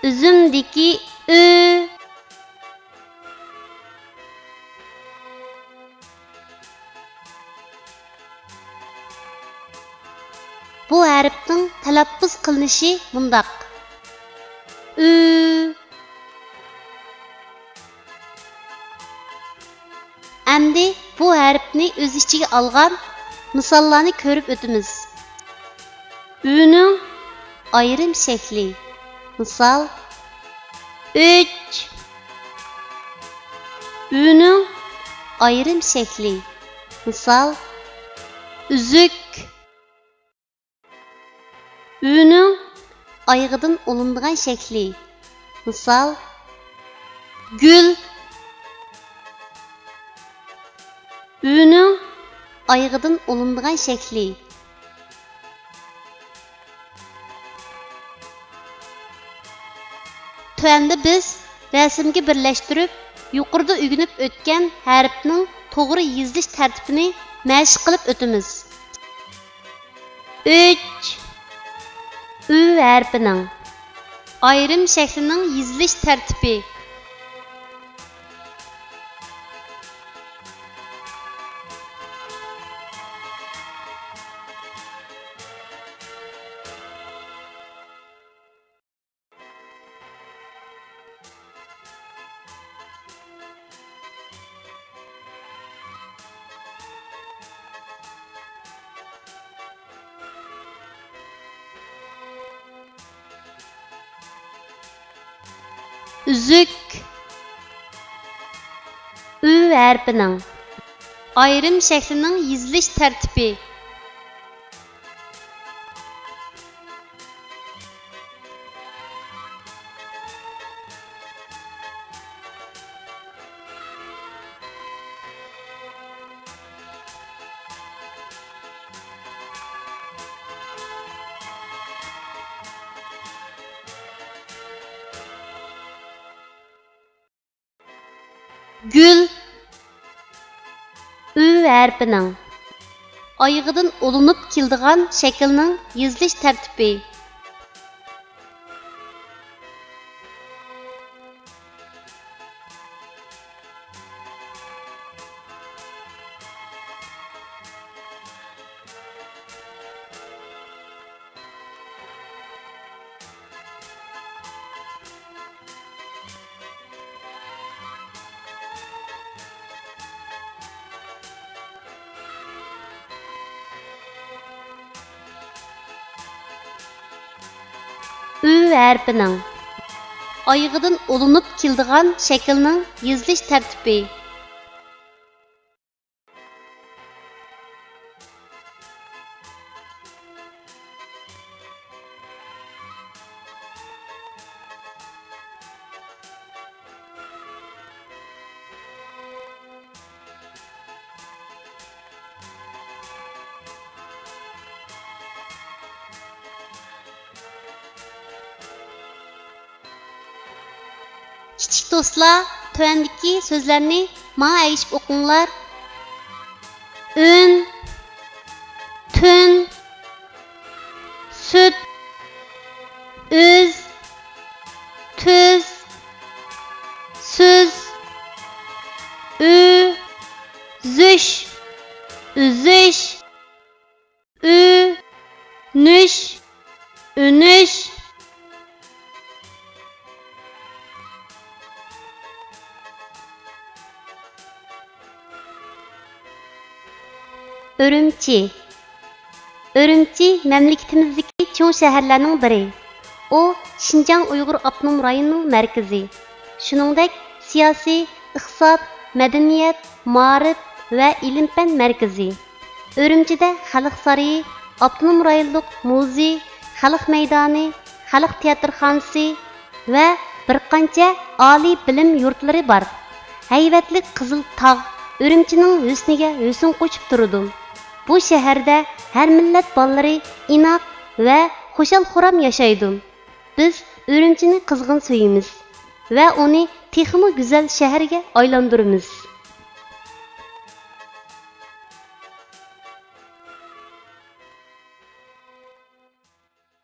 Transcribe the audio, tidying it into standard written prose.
Üzümdeki ü. Bu harfning talaffuz qilinishi bundaq. Ü. Endi bu harfni o'z ichiga olgan misollarni ko'rib o'tamiz. Ü'ning ayrim shakli. Misol 3. Ü'ning ayrim shakli. Misol üzük. Ü'ning oyog'idan olinadigan shakli. Misol gül. Ü'ning oyog'idan olinadigan shakli. Tuanda biz rasmga birlashtirib, yuqorida o'rganib o'tgan harfning to'g'ri yozilish tartibini mashq qilib o'tamiz. 3. Ü harfining ayrim shaklining yozilish tartibi. Üzük. Ü harfining ayrim shaklining yozilish tartibi. Gül. Ü harfining oyog'idan olinib keladigan shaklning yozilish tartibi. Ü harfining oyog'idan olinib keladigan shaklning yozilish tartibi. Kichik do'stlar, tuandagi so'zlarni menga aytib o'qinglar. Un, tun, süt, öz, tuz, so'z, ü, züş, üzüş, ü, nüş, ünüş. Ürümçi. Ürümçi memleketimizdeki çoğu şehirlerinin biri. O, Şinjan Uyghur Abnum rayonunun merkezi. Şuningdek, siyasi, iqtisod, madaniyat, ma'rif ve ilim-fan merkezi. Ürümçide Xalq Sarayı, Abnum rayonluq muzey, Xalq maydoni, Xalq teatrxonasi ve bir qancha oliy bilim yurtlari bor. Hayvatli Qizil tog' Ürümchining husniga husn qo'shib turdi. Bu şehirde her millet balları inak ve xoşal xuram yaşaydı. Biz Ürümchini qizg'in suyimiz ve onu texmi güzel şehirge aylandırımız.